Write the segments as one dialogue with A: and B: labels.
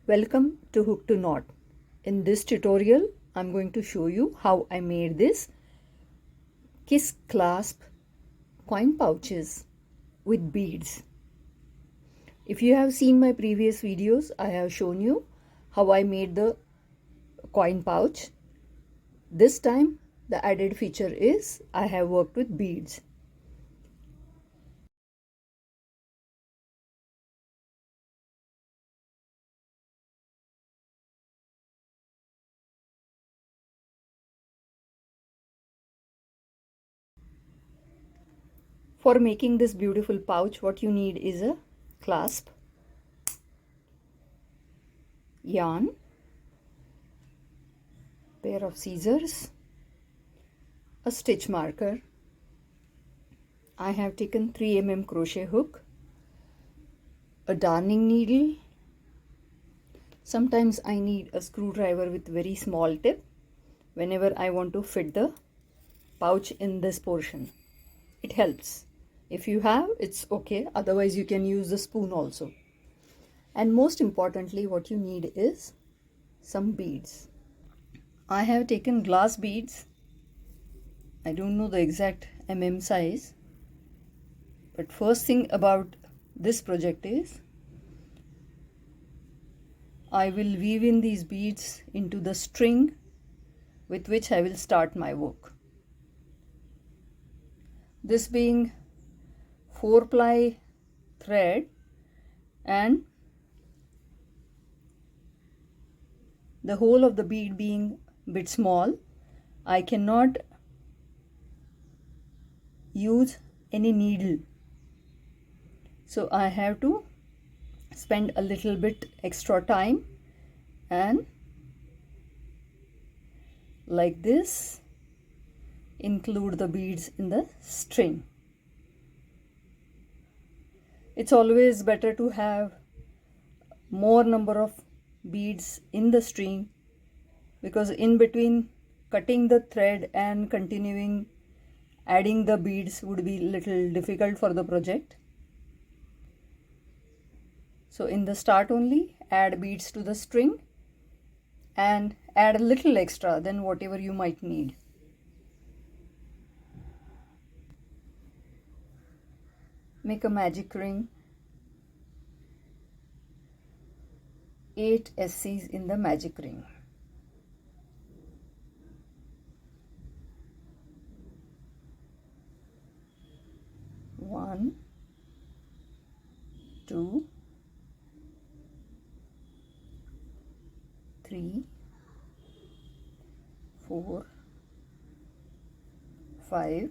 A: Welcome to Hook to Knot. In this tutorial, I'm going to show you how I made this Kiss Clasp Coin Pouches with beads. If you have seen my previous videos, I have shown you how I made the coin pouch. This time, the added feature is I have worked with beads. For making this beautiful pouch, what you need is a clasp, yarn, pair of scissors, a stitch marker. I have taken 3 mm crochet hook, a darning needle. Sometimes I need a screwdriver with very small tip whenever I want to fit the pouch in this portion. It helps. If you have, it's okay. Otherwise, you can use the spoon also. And most importantly, what you need is some beads. I have taken glass beads. I don't know the exact mm size. But first thing about this project is I will weave in these beads into the string with which I will start my work. This being 4-ply thread and the hole of the bead being a bit small, I cannot use any needle. So I have to spend a little bit extra time and like this include the beads in the string. It's always better to have more number of beads in the string because in between cutting the thread and continuing adding the beads would be little difficult for the project. So in the start only add beads to the string and add a little extra than whatever you might need. Make a magic ring. 8 SCs in the magic ring. One, 2, 3, 4, 5,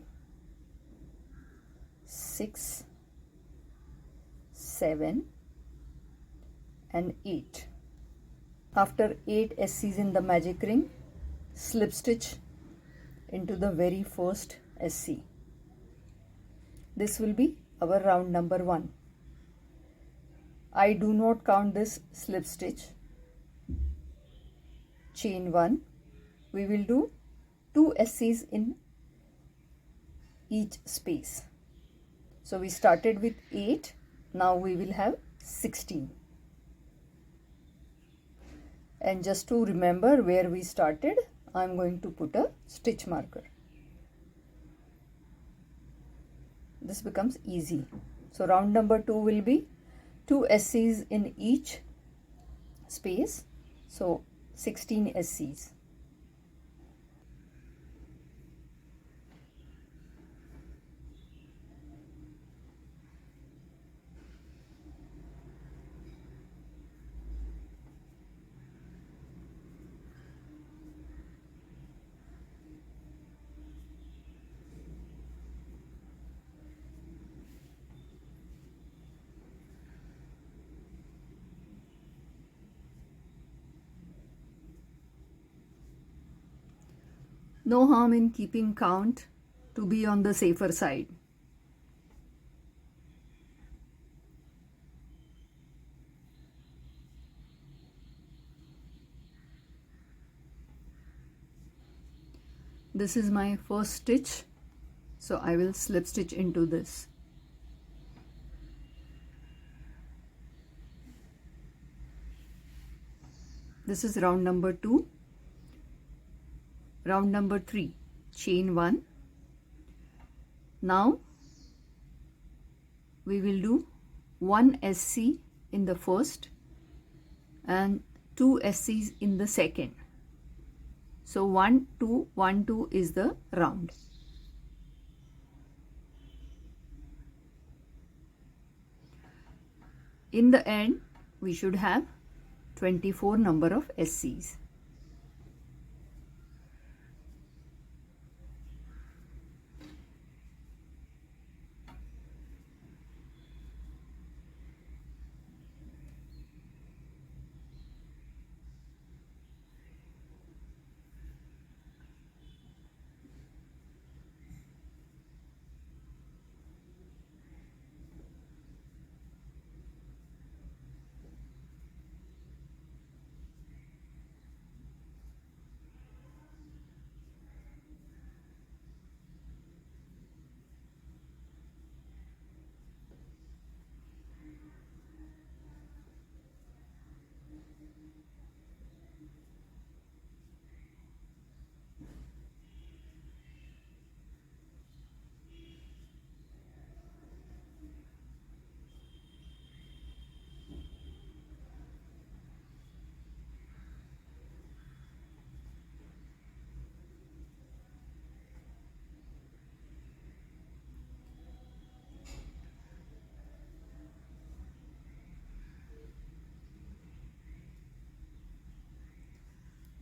A: 6, 7 and 8. After 8 SCs in the magic ring, slip stitch into the very first SC. This will be our round number 1. I do not count this slip stitch. Chain 1. We will do 2 SCs in each space. So we started with 8. Now we will have 16. And just to remember where we started, I am going to put a stitch marker. This becomes easy. So round number 2 will be 2 SCs in each space. So 16 SCs. No harm in keeping count to be on the safer side. This is my first stitch, so I will slip stitch into this. This is round number 2. Round number 3, chain 1. Now we will do 1 SC in the first and 2 SCs in the second. So 1 2 1 2 is the round. In the end we should have 24 number of SCs.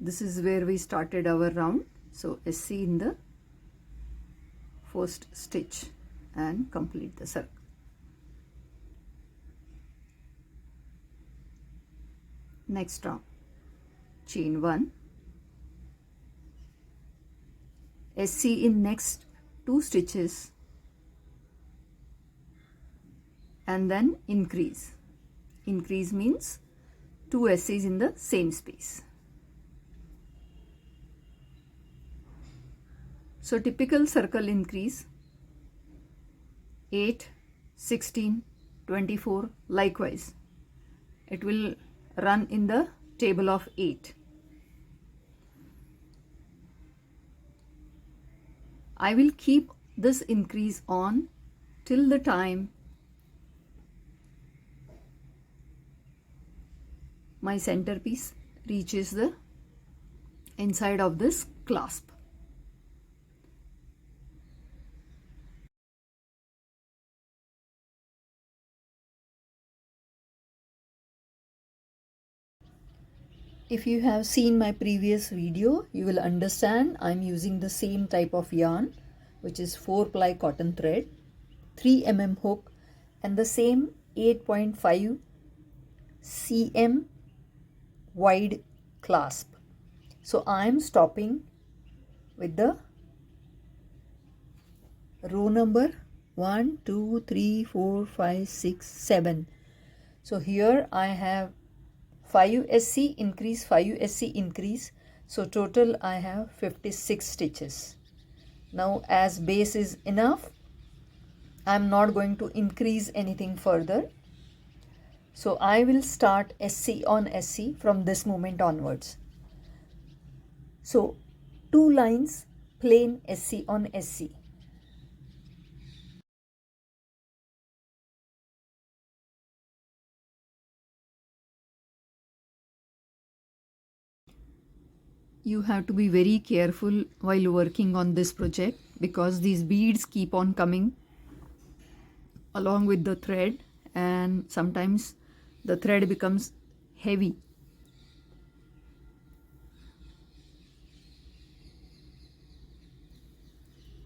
A: This is where we started our round. So SC in the first stitch and complete the circle. Next round, chain 1, SC in next 2 stitches and then increase. Increase means 2 SCs in the same space. So typical circle increase 8, 16, 24, likewise. It will run in the table of 8. I will keep this increase on till the time my centerpiece reaches the inside of this clasp. If you have seen my previous video, you will understand I'm using the same type of yarn, which is 4-ply cotton thread, 3 mm hook and the same 8.5 cm wide clasp. So I'm stopping with the row number 1, 2, 3, 4, 5, 6, 7. So here I have 5 SC increase, 5 SC increase. So total I have 56 stitches. Now as base is enough, I'm not going to increase anything further. So I will start SC on SC from this moment onwards. So 2 lines plain SC on SC. You have to be very careful while working on this project because these beads keep on coming along with the thread and sometimes the thread becomes heavy.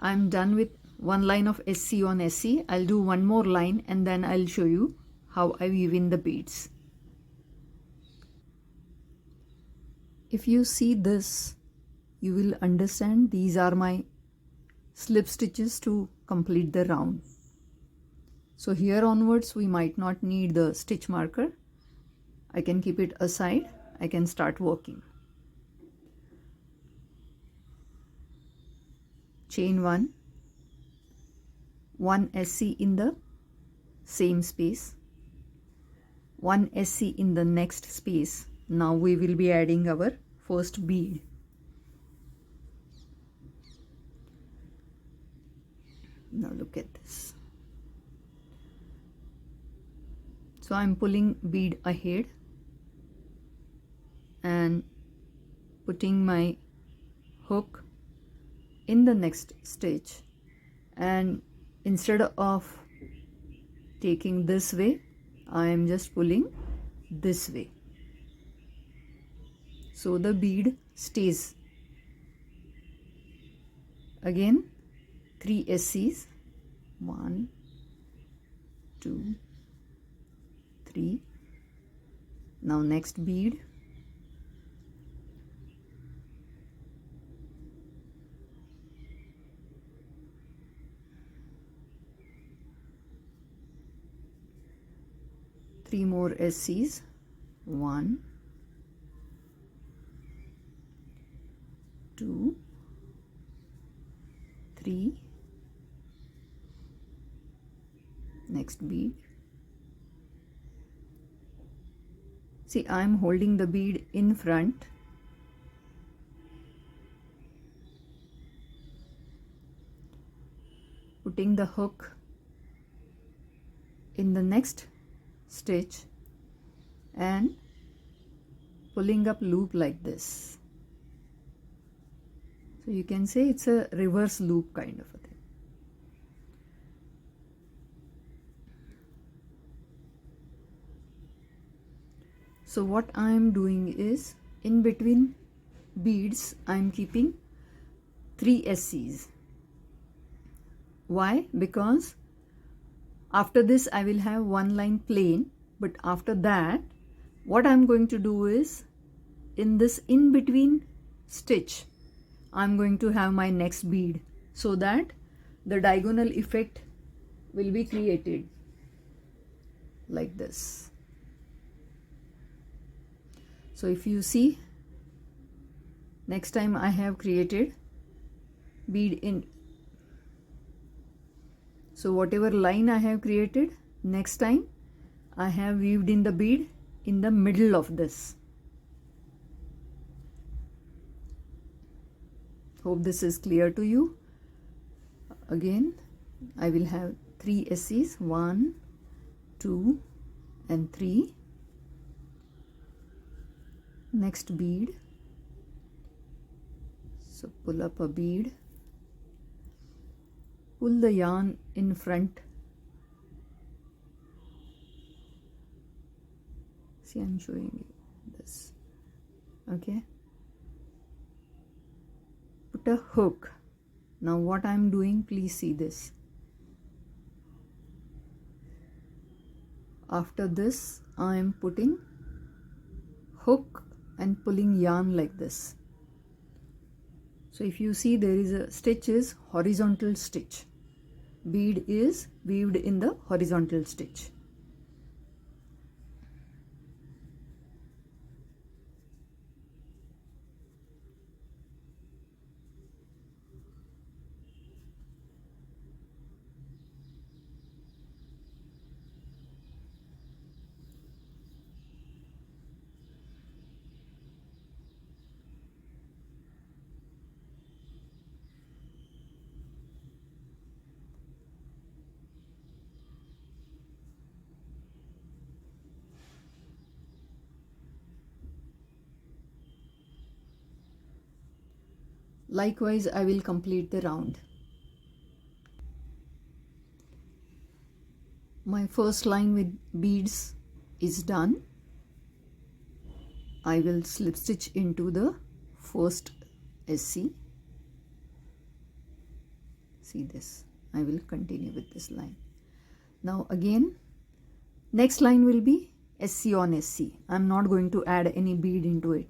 A: I'm done with one line of SC on SC. I'll do one more line and then I'll show you how I weave in the beads. If you see this, you will understand these are my slip stitches to complete the round. So here onwards we might not need the stitch marker. I can keep it aside. I can start working. Chain 1, 1 SC in the same space, 1 SC in the next space Now we will be adding our first bead. Now look at this. So I'm pulling bead ahead and putting my hook in the next stitch, and instead of taking this way, I am just pulling this way, so the bead stays. Again 3 SCs, 1 2 3. Now next bead, three more SCs, 1 2 3. Next bead. See, I am holding the bead in front, putting the hook in the next stitch and pulling up loop like this. So you can say it's a reverse loop kind of a thing. So what I am doing is, in between beads I am keeping 3 SCs. Why? Because after this I will have one line plain, but after that what I am going to do is, in this in between stitch I am going to have my next bead, so that the diagonal effect will be created like this. So if you see, next time I have created bead in, so whatever line I have created, next time I have weaved in the bead in the middle of this. Hope this is clear to you. Again I will have 3 SCs, 1 2 and 3. Next bead, so pull up a bead, pull the yarn in front. See, I'm showing you this. Okay, put a hook. Now what I'm doing, please see this. After this I am putting hook and pulling yarn like this. So if you see, there is a stitch is horizontal stitch. Bead is weaved in the horizontal stitch. Likewise, I will complete the round. My first line with beads is done. I will slip stitch into the first SC. See this, I will continue with this line. Now again, next line will be SC on SC. I am not going to add any bead into it.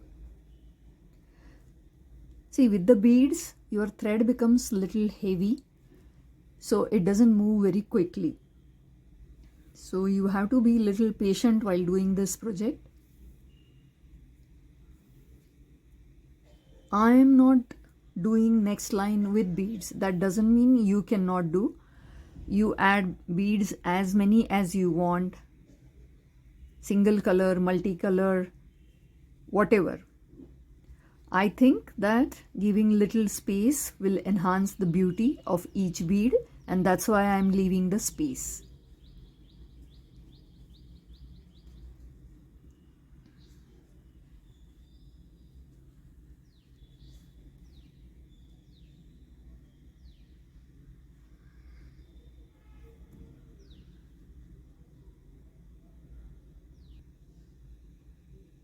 A: See, with the beads, your thread becomes little heavy, so it doesn't move very quickly. So you have to be little patient while doing this project. I am not doing next line with beads. That doesn't mean you cannot do. You add beads as many as you want. Single color, multicolor, whatever. I think that giving little space will enhance the beauty of each bead, and that's why I'm leaving the space.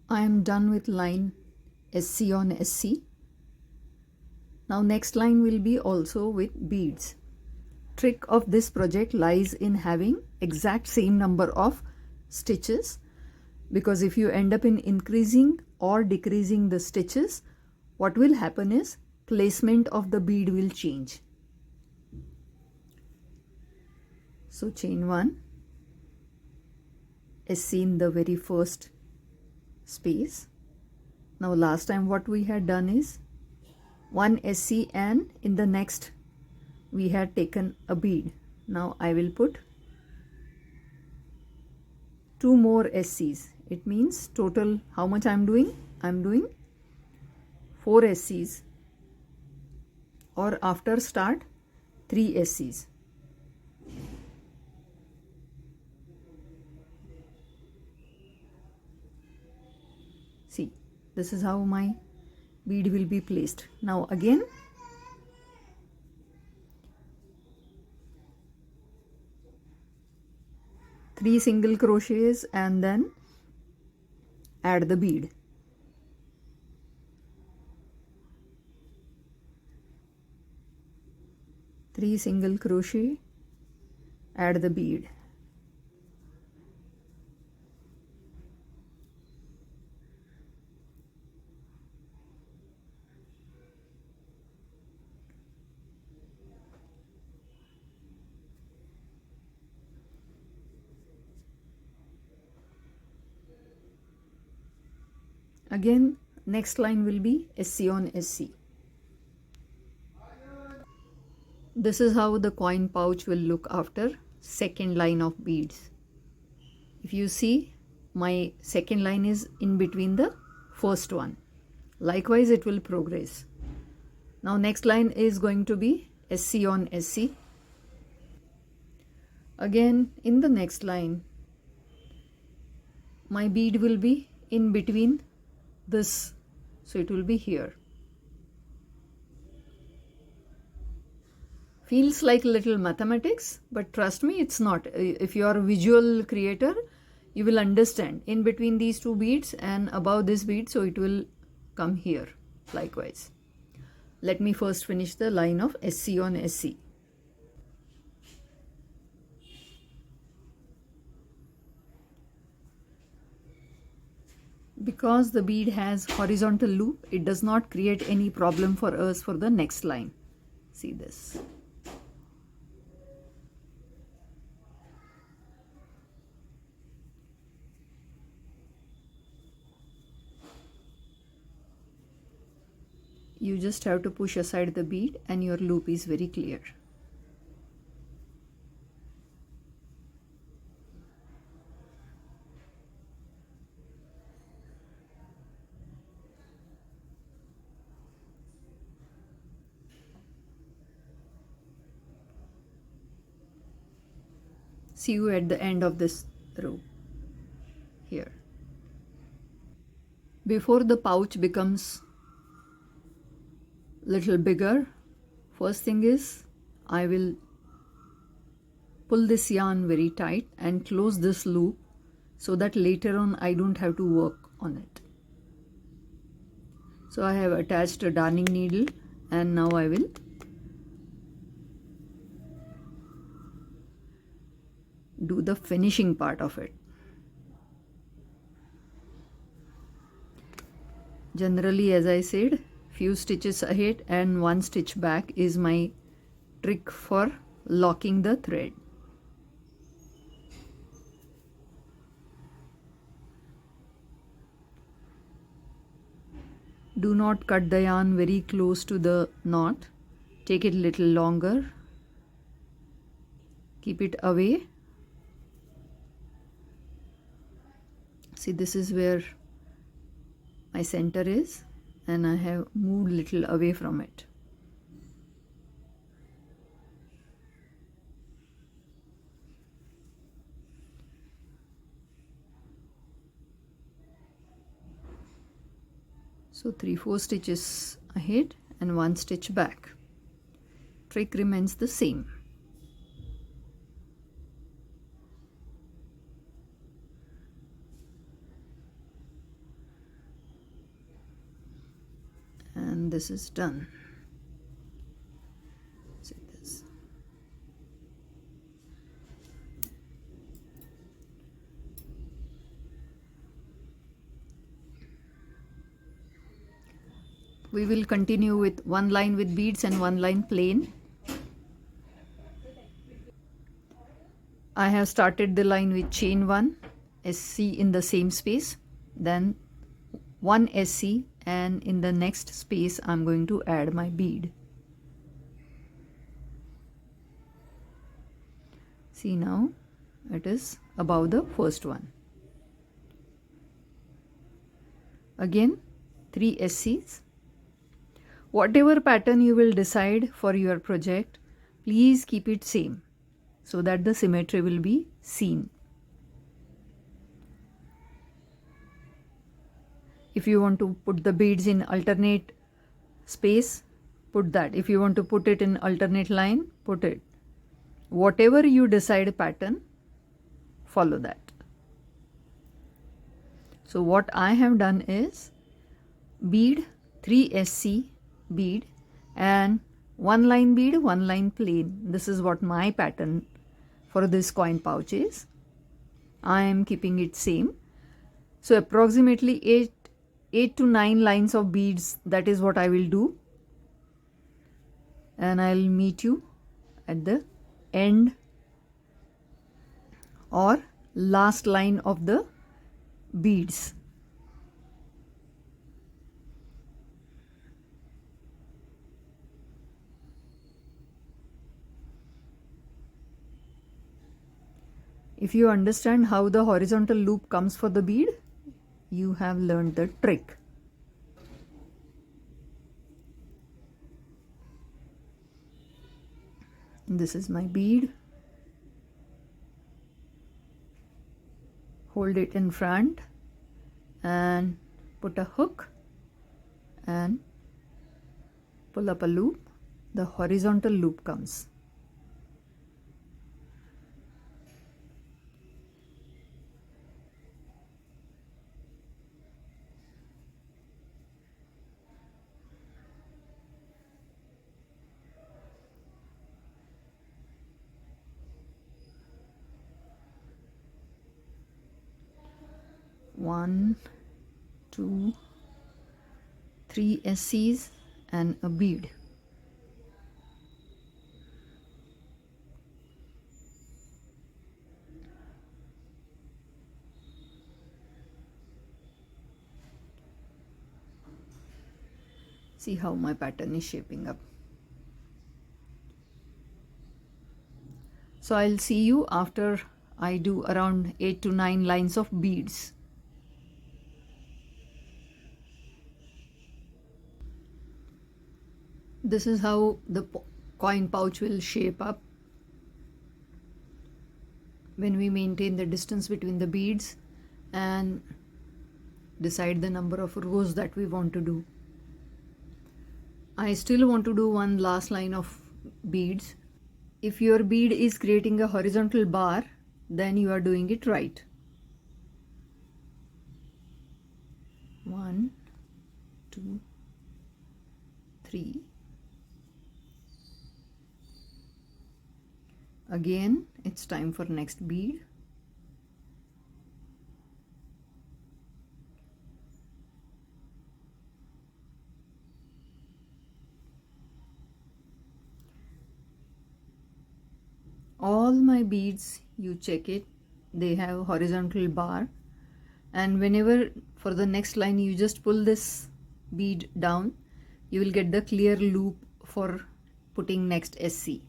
A: I am done with line SC on SC. Now next line will be also with beads. Trick of this project lies in having exact same number of stitches, because if you end up in increasing or decreasing the stitches, what will happen is placement of the bead will change. So chain 1, SC in the very first space. Now last time what we had done is 1 SC, and in the next we had taken a bead. Now I will put 2 more SCs. It means total how much I'm doing? I'm doing 4 SCs, or after start 3 SCs. See, this is how my bead will be placed. Now again three single crochets and then add the bead. Three single crochet, add the bead. Again, next line will be SC on SC. This is how the coin pouch will look after second line of beads. If you see, my second line is in between the first one. Likewise, it will progress. Now next line is going to be SC on SC. Again, in the next line, my bead will be in between this, so it will be here. Feels like little mathematics, but trust me, it's not. If you are a visual creator, you will understand. In between these two beads and above this bead, so it will come here likewise. Let me first finish the line of SC on SC. Because the bead has horizontal loop, it does not create any problem for us for the next line. See this. You just have to push aside the bead and your loop is very clear. See you at the end of this row here. Before the pouch becomes little bigger, first thing is I will pull this yarn very tight and close this loop so that later on I don't have to work on it. So I have attached a darning needle and now I will do the finishing part of it. Generally, as I said, few stitches ahead and 1 stitch back is my trick for locking the thread. Do not cut the yarn very close to the knot. Take it little longer. Keep it away. See, this is where my center is, and I have moved little away from it. So 3/4 stitches ahead and 1 stitch back. Trick remains the same. And this is done. See this. We will continue with one line with beads and one line plain. I have started the line with chain 1 SC in the same space, then 1 SC, and in the next space I'm going to add my bead. See, now it is above the first one. Again 3 SCs. Whatever pattern you will decide for your project, please keep it same so that the symmetry will be seen. If you want to put the beads in alternate space, put that. If you want to put it in alternate line, put it. Whatever you decide pattern, follow that. So what I have done is bead, 3 SC bead, and 1 line bead, 1 line plain. This is what my pattern for this coin pouch is. I am keeping it same. So approximately 8 to 9 lines of beads, that is what I will do. And I will meet you at the end or last line of the beads. If you understand how the horizontal loop comes for the bead, you have learned the trick. This is my bead. Hold it in front and put a hook and pull up a loop. The horizontal loop comes. One, 2, 3 SCs and a bead. See how my pattern is shaping up. So I'll see you after I do around 8 to 9 lines of beads. This is how the coin pouch will shape up when we maintain the distance between the beads and decide the number of rows that we want to do. I still want to do one last line of beads. If your bead is creating a horizontal bar, then you are doing it right. 1, 2, 3. Again, it's time for next bead. All my beads, you check it, they have horizontal bar, and whenever for the next line you just pull this bead down, you will get the clear loop for putting next SC.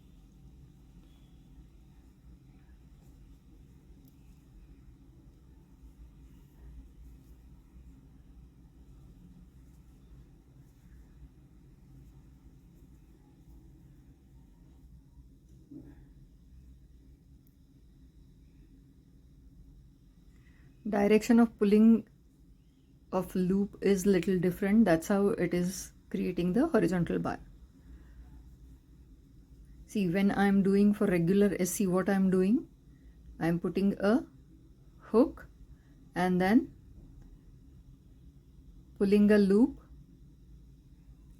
A: direction of pulling of loop is little different. That's how it is creating the horizontal bar. See, when I'm doing for regular SC, what I'm doing, I'm putting a hook and then pulling a loop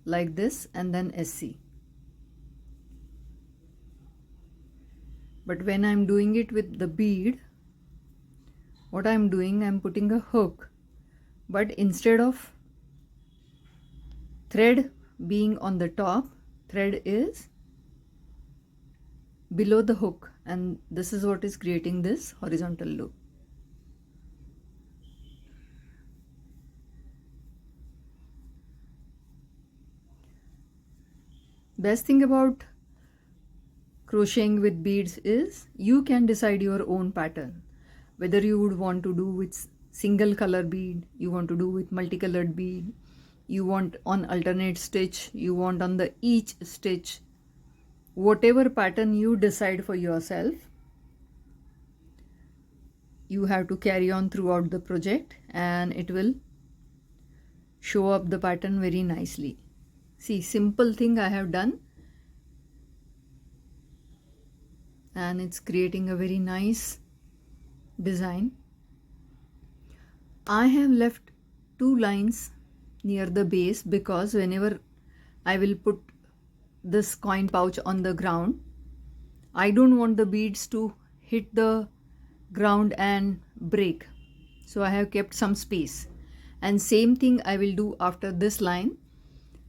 A: like this and then SC. But when I'm doing it with the bead, what I'm doing, I'm putting a hook, but instead of thread being on the top, thread is below the hook, and this is what is creating this horizontal loop. Best thing about crocheting with beads is you can decide your own pattern, whether you would want to do with single color bead, you want to do with multicolored bead, you want on alternate stitch, you want on the each stitch. Whatever pattern you decide for yourself, you have to carry on throughout the project and it will show up the pattern very nicely. See, simple thing I have done and it's creating a very nice design. I have left 2 lines near the base because whenever I will put this coin pouch on the ground, I don't want the beads to hit the ground and break. So I have kept some space. And same thing I will do after this line.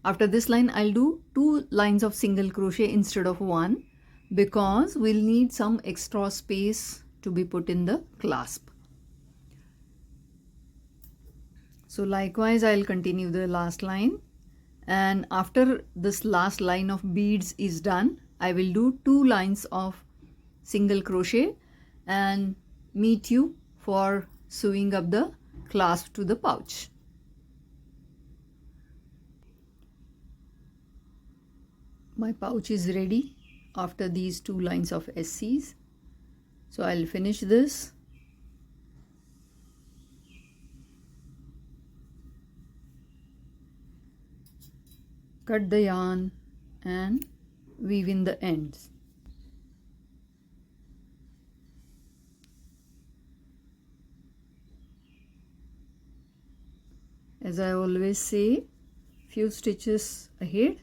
A: After this line, I'll do 2 lines of single crochet instead of 1 because we'll need some extra space to be put in the clasp. So likewise, I'll continue the last line, and after this last line of beads is done, I will do 2 lines of single crochet and meet you for sewing up the clasp to the pouch. My pouch is ready after these 2 lines of SCs. So I'll finish this. Cut the yarn and weave in the ends. As I always say, few stitches ahead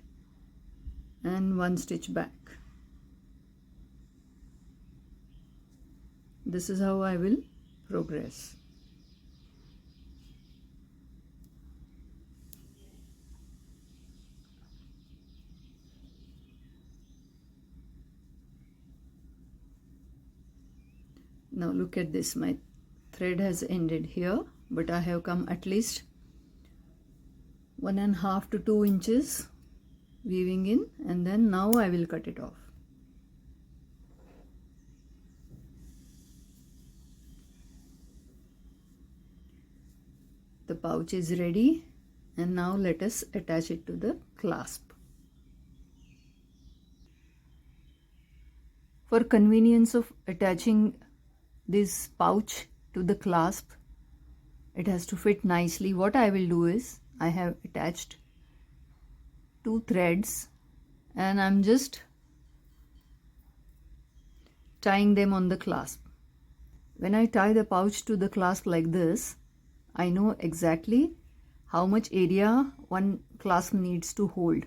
A: and 1 stitch back. This is how I will progress. Now look at this, my thread has ended here, but I have come at least 1.5 to 2 inches weaving in, and then now I will cut it off. The pouch is ready, and now let us attach it to the clasp. For convenience of attaching this pouch to the clasp, it has to fit nicely. What I will do is, I have attached 2 threads and I'm just tying them on the clasp. When I tie the pouch to the clasp like this, I know exactly how much area one clasp needs to hold.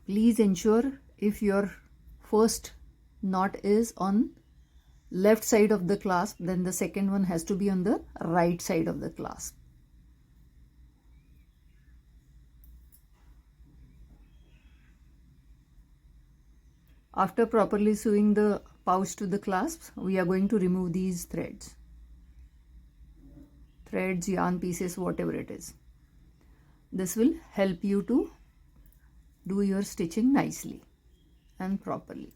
A: Please ensure if your first knot is on left side of the clasp, then the second one has to be on the right side of the clasp. After properly sewing the pouch to the clasps, we are going to remove these threads. Threads, yarn pieces, whatever it is. This will help you to do your stitching nicely and properly.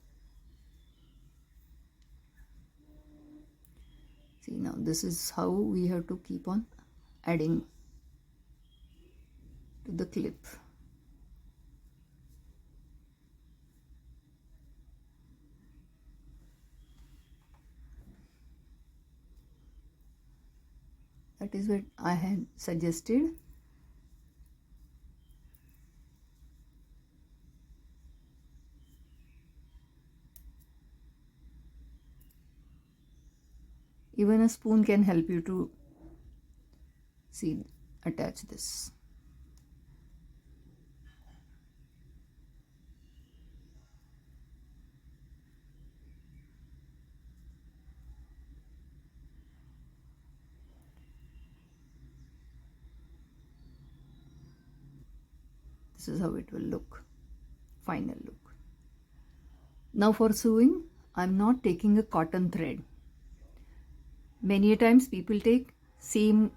A: See, now this is how we have to keep on adding to the clip. That is what I had suggested. Even a spoon can help you to see, attach this. This is how it will look, final look. Now for sewing, I'm not taking a cotton thread. Many a times people take same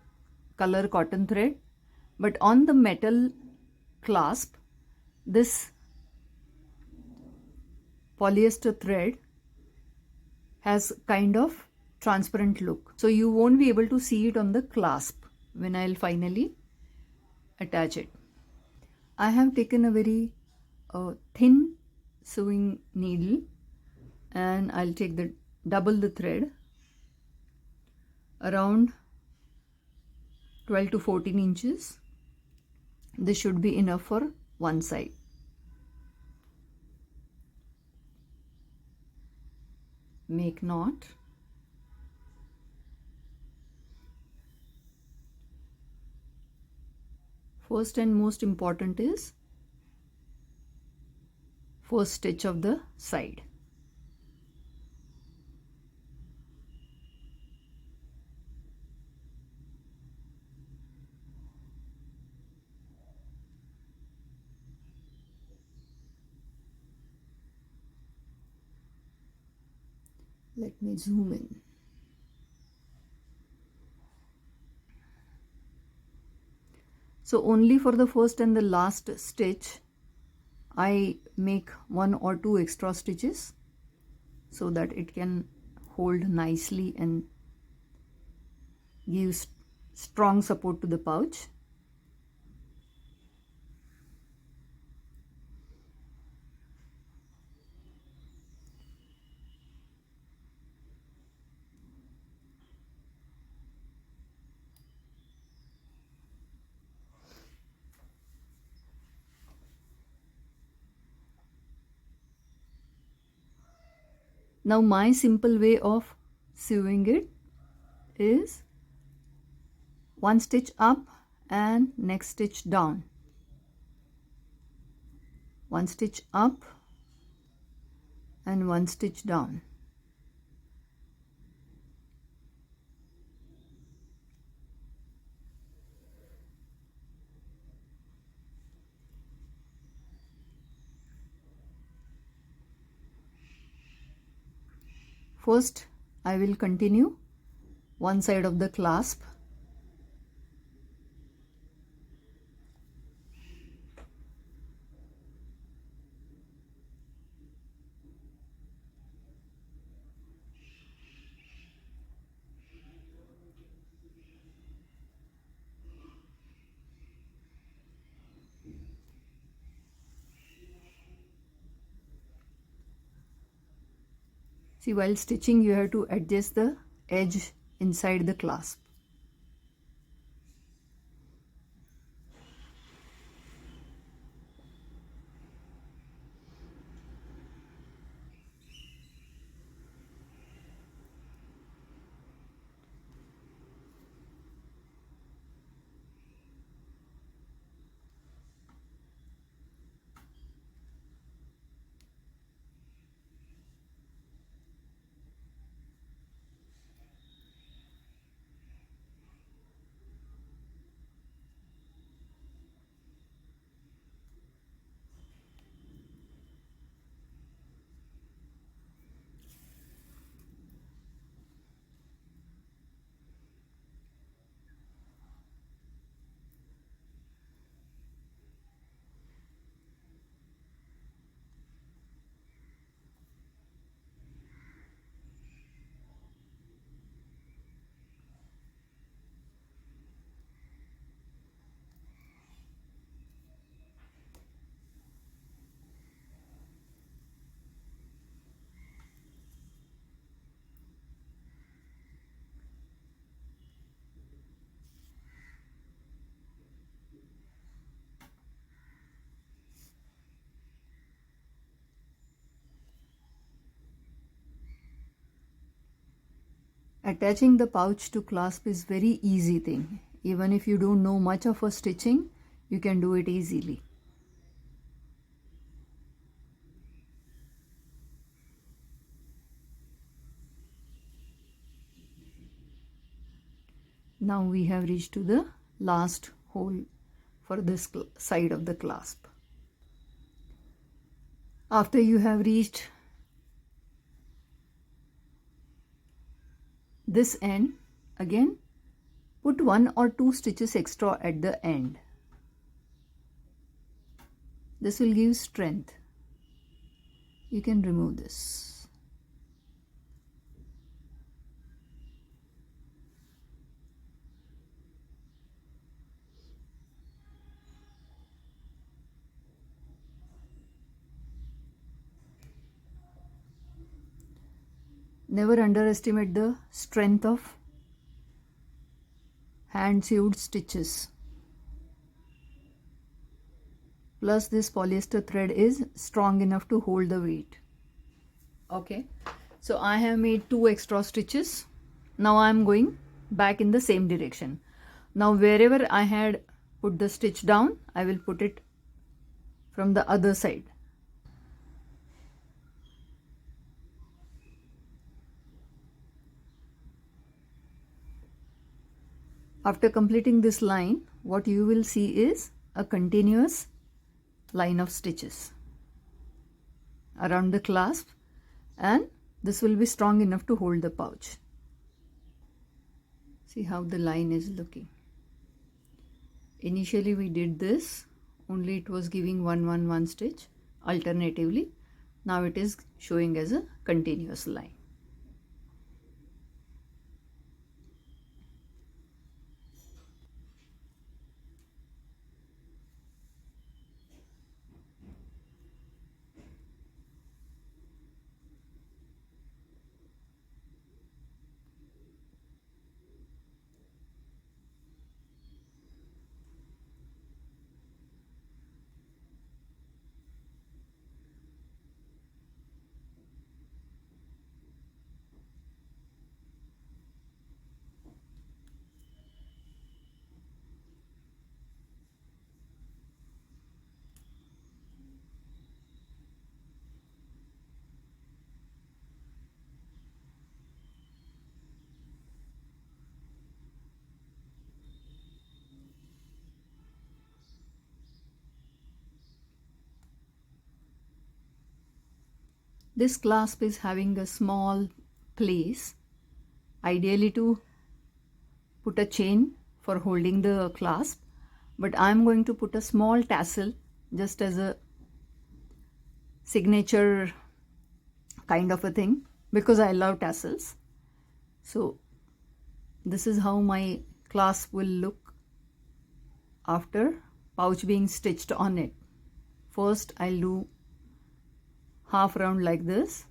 A: color cotton thread, but on the metal clasp, this polyester thread has kind of transparent look. So you won't be able to see it on the clasp when I'll finally attach it. I have taken a very thin sewing needle and I'll take the double the thread around 12 to 14 inches. This should be enough for one side. Make knot. First and most important is first stitch of the side. Let me zoom in. So only for the first and the last stitch I make 1 or 2 extra stitches so that it can hold nicely and give strong support to the pouch. Now my simple way of sewing it is one stitch up and next stitch down, one stitch up and one stitch down. First I will continue one side of the clasp. See, while stitching you have to adjust the edge inside the clasp. Attaching the pouch to clasp is very easy thing. Even if you don't know much of a stitching, you can do it easily. Now we have reached to the last hole for this side of the clasp. After you have reached this end, again put 1 or 2 stitches extra at the end. This will give strength. You can remove this. Never underestimate the strength of hand sewed stitches. Plus this polyester thread is strong enough to hold the weight. Okay, so I have made 2 extra stitches. Now I am going back in the same direction. Now wherever I had put the stitch down, I will put it from the other side. After completing this line, what you will see is a continuous line of stitches around the clasp, and this will be strong enough to hold the pouch. See how the line is looking. Initially we did this, only it was giving 1 1 1 stitch alternatively. Now it is showing as a continuous line. This clasp is having a small place, ideally to put a chain for holding the clasp, but I am going to put a small tassel just as a signature kind of a thing because I love tassels. So this is how my clasp will look after pouch being stitched on it. First I'll do half round like this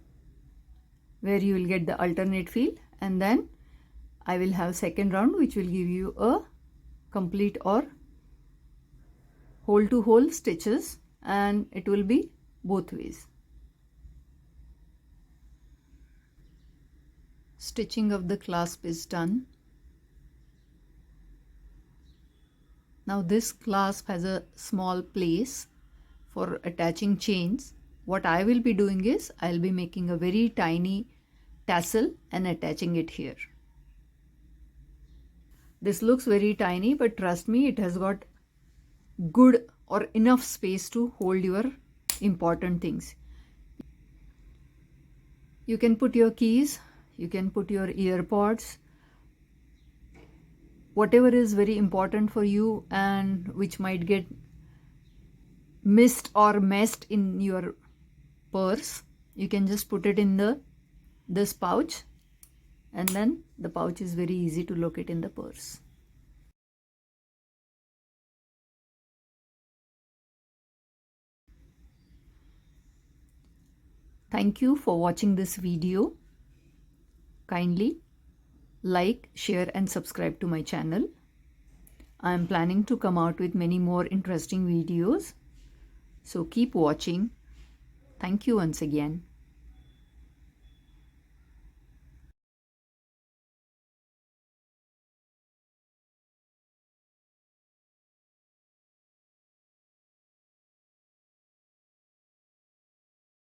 A: where you will get the alternate feel, and then I will have second round which will give you a complete or hole to hole stitches, and it will be both ways. Stitching of the clasp is done. Now this clasp has a small place for attaching chains. What I will be doing is I'll be making a very tiny tassel and attaching it here. This looks very tiny, but trust me, it has got good or enough space to hold your important things. You can put your keys, you can put your earpods, whatever is very important for you and which might get missed or messed in your purse, you can just put it in this pouch, and then the pouch is very easy to locate in the purse. Thank you for watching this video. Kindly like, share and subscribe to my channel. I am planning to come out with many more interesting videos, so keep watching. Thank you once again.